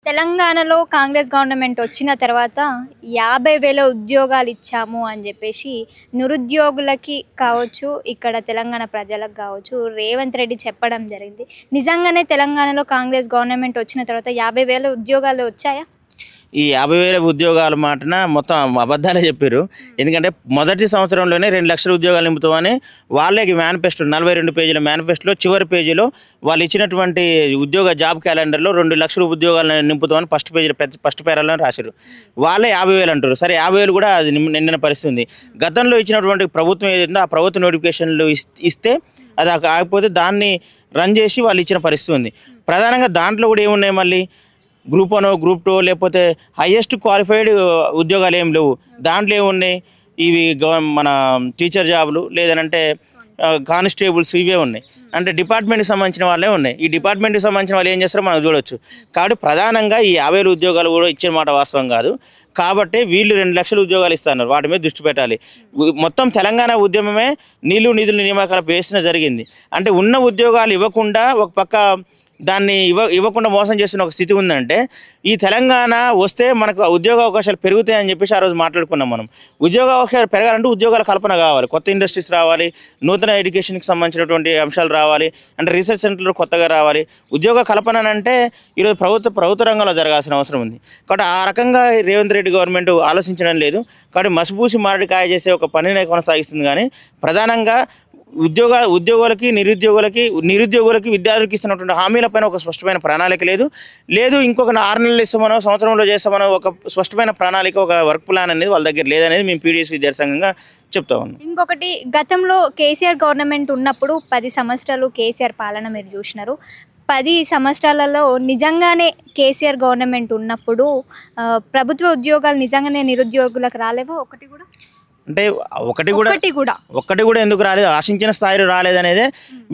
తెలంగాణలో కాంగ్రెస్ గవర్నమెంట్ వచ్చిన తర్వాత 50,000 ఉద్యోగాలు ఇచ్చాము అని చెప్పేసి నిరుద్యోగులకి కావచ్చు, ఇక్కడ తెలంగాణ ప్రజలకు కావచ్చు రేవంత్ రెడ్డి చెప్పడం జరిగింది. నిజంగానే తెలంగాణలో కాంగ్రెస్ గవర్నమెంట్ వచ్చిన తర్వాత 50,000 ఉద్యోగాలు వచ్చాయా? ఈ 50,000 ఉద్యోగాల మాటన మొత్తం అబద్ధాలే చెప్పారు. ఎందుకంటే మొదటి సంవత్సరంలోనే 2 లక్షల ఉద్యోగాలు నింపుతామని వాళ్ళే మేనిఫెస్టో 42 పేజీల మేనిఫెస్టోలో చివరి పేజీలో వాళ్ళు ఇచ్చినటువంటి ఉద్యోగ జాబ్ క్యాలెండర్లో 2 లక్షల ఉద్యోగాలను నింపుతామని ఫస్ట్ పేరాలను రాశారు. వాళ్ళే 50,000 అంటారు. సరే 50,000 కూడా అది నిండిన పరిస్థితి ఉంది. గతంలో ఇచ్చినటువంటి ప్రభుత్వం ఏదైతుందో ఆ ప్రభుత్వ నోటిఫికేషన్లు ఇస్తే అది కాకపోతే దాన్ని రన్ చేసి వాళ్ళు ఇచ్చిన పరిస్థితి ఉంది. ప్రధానంగా దాంట్లో కూడా ఏమున్నాయి, మళ్ళీ గ్రూప్ 1 గ్రూప్ 2 లేకపోతే హైయెస్ట్ క్వాలిఫైడ్ ఉద్యోగాలు ఏం లేవు. దాంట్లో ఏమున్నాయి, ఇవి మన టీచర్ జాబులు లేదనంటే కానిస్టేబుల్స్ ఇవే ఉన్నాయి. అంటే డిపార్ట్మెంట్కి సంబంధించిన వాళ్ళే ఉన్నాయి. ఈ డిపార్ట్మెంట్కి సంబంధించిన వాళ్ళు ఏం చేస్తారో మనం చూడవచ్చు. కాబట్టి ప్రధానంగా ఈ 50,000 ఉద్యోగాలు కూడా ఇచ్చిన మాట వాస్తవం కాదు. కాబట్టి వీళ్ళు 2 లక్షల ఉద్యోగాలు ఇస్తున్నారు. వాటి మీద దృష్టి పెట్టాలి. మొత్తం తెలంగాణ ఉద్యమమే నీళ్లు నిధులు నియామకాల బేస్న జరిగింది. అంటే ఉన్న ఉద్యోగాలు ఇవ్వకుండా ఒక పక్క దాన్ని ఇవ్వకుండా మోసం చేస్తున్న ఒక స్థితి ఉందంటే, ఈ తెలంగాణ వస్తే మనకు ఉద్యోగ అవకాశాలు పెరుగుతాయని చెప్పేసి ఆ రోజు మాట్లాడుకున్నాం మనం. ఉద్యోగ అవకాశాలు పెరగాలంటే ఉద్యోగాల కల్పన కావాలి, కొత్త ఇండస్ట్రీస్ రావాలి, నూతన ఎడ్యుకేషన్కి సంబంధించినటువంటి అంశాలు రావాలి, అంటే రీసెర్చ్ సెంటర్లు కొత్తగా రావాలి. ఉద్యోగ కల్పన అంటే ఈరోజు ప్రభుత్వ రంగంలో జరగాల్సిన అవసరం ఉంది. కాబట్టి ఆ రకంగా రేవంత్ రెడ్డి గవర్నమెంట్ ఆలోచించడం లేదు. కాబట్టి మసిపూసి మారడికాయ చేసే ఒక పనిని కొనసాగిస్తుంది. కానీ ప్రధానంగా ఉద్యోగులకి నిరుద్యోగులకి విద్యార్థులకి ఇస్తున్నటువంటి హామీలపైన ఒక స్పష్టమైన ప్రణాళిక లేదు. ఇంకొక 6 నెలలు ఇస్తామనో సంవత్సరంలో చేస్తామనో ఒక స్పష్టమైన ప్రణాళిక, ఒక వర్క్ ప్లాన్ అనేది వాళ్ళ దగ్గర లేదనేది మేము పీడీఎస్ విద్యార్థి సంఘంగా చెప్తా ఉన్నాం. ఇంకొకటి, గతంలో కేసీఆర్ గవర్నమెంట్ ఉన్నప్పుడు 10 సంవత్సరాలు కేసీఆర్ పాలన మీరు చూసినారు. 10 సంవత్సరాలలో నిజంగానే కేసీఆర్ గవర్నమెంట్ ఉన్నప్పుడు ప్రభుత్వ ఉద్యోగాలు నిజంగానే నిరుద్యోగులకు రాలేవా? అంటే ఒకటి కూడా ఎందుకు రాలేదు, ఆశించిన స్థాయిలో రాలేదనేదే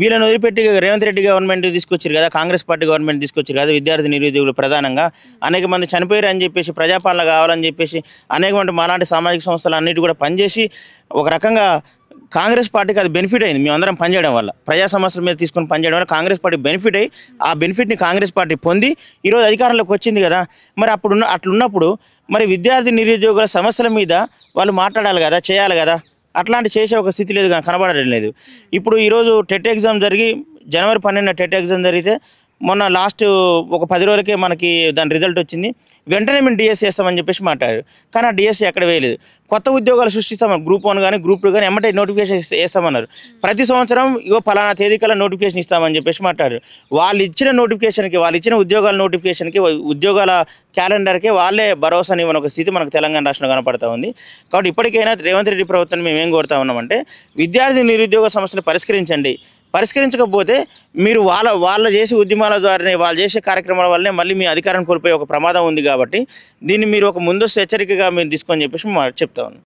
వీళ్ళని వదిలిపెట్టి రేవంత్ రెడ్డి గవర్నమెంట్ తీసుకొచ్చారు కదా, కాంగ్రెస్ పార్టీ గవర్నమెంట్ తీసుకొచ్చారు కదా. విద్యార్థి నిరుద్యోగులు ప్రధానంగా అనేక మంది చనిపోయారు అని చెప్పేసి, ప్రజాపాలన కావాలని చెప్పేసి అనేక మంది మాలాంటి సామాజిక సంస్థలు అన్నిటి కూడా పనిచేసి ఒక రకంగా కాంగ్రెస్ పార్టీకి అది బెనిఫిట్ అయింది. మేమందరం పనిచేయడం వల్ల, ప్రజా సమస్యల మీద తీసుకొని పనిచేయడం వల్ల కాంగ్రెస్ పార్టీ బెనిఫిట్ అయ్యి ఆ బెనిఫిట్ని కాంగ్రెస్ పార్టీ పొంది ఈరోజు అధికారంలోకి వచ్చింది కదా. మరి అట్లున్నప్పుడు మరి విద్యార్థి నిరుద్యోగుల సమస్యల మీద వాళ్ళు మాట్లాడాలి కదా, చేయాలి కదా. అట్లాంటి చేసే ఒక స్థితి లేదు, కనబడడం లేదు. ఇప్పుడు ఈరోజు టెట్ ఎగ్జామ్ జరిగి జనవరి 12 టెట్ ఎగ్జామ్ జరిగితే మొన్న లాస్ట్ ఒక 10 రోజులకే మనకి దాని రిజల్ట్ వచ్చింది. వెంటనే మేము డిఎస్సీ వేస్తామని చెప్పేసి మాట్లాడారు. కానీ ఆ డిఎస్సీ ఎక్కడ వేయలేదు. కొత్త ఉద్యోగాలు సృష్టిస్తామని గ్రూప్ 1 కానీ గ్రూప్ 2 కానీ ఎమ్మటే నోటిఫికేషన్ వేస్తామన్నారు. ప్రతి సంవత్సరం పలానా తేదీకల్లా నోటిఫికేషన్ ఇస్తామని చెప్పేసి మాట్లాడారు. వాళ్ళు ఇచ్చిన ఉద్యోగాల నోటిఫికేషన్కి ఉద్యోగాల క్యాలెండర్కి వాళ్ళే భరోసాని ఇవ్వని ఒక స్థితి మనకు తెలంగాణ రాష్ట్రంలో కనపడతా ఉంది. కాబట్టి ఇప్పటికైనా రేవంత్ రెడ్డి ప్రభుత్వాన్ని మేము ఏం కోరుతా ఉన్నామంటే, విద్యార్థి నిరుద్యోగ సమస్యలు పరిష్కరించకపోతే మీరు వాళ్ళ చేసే ఉద్యమాల ద్వారానే, వాళ్ళు చేసే కార్యక్రమాల వల్లనే మళ్ళీ మీ అధికారం కోల్పోయే ఒక ప్రమాదం ఉంది. కాబట్టి దీన్ని మీరు ఒక ముందస్తు హెచ్చరికగా మీరు తీసుకొని చెప్పేసి చెప్తా ఉన్నాం.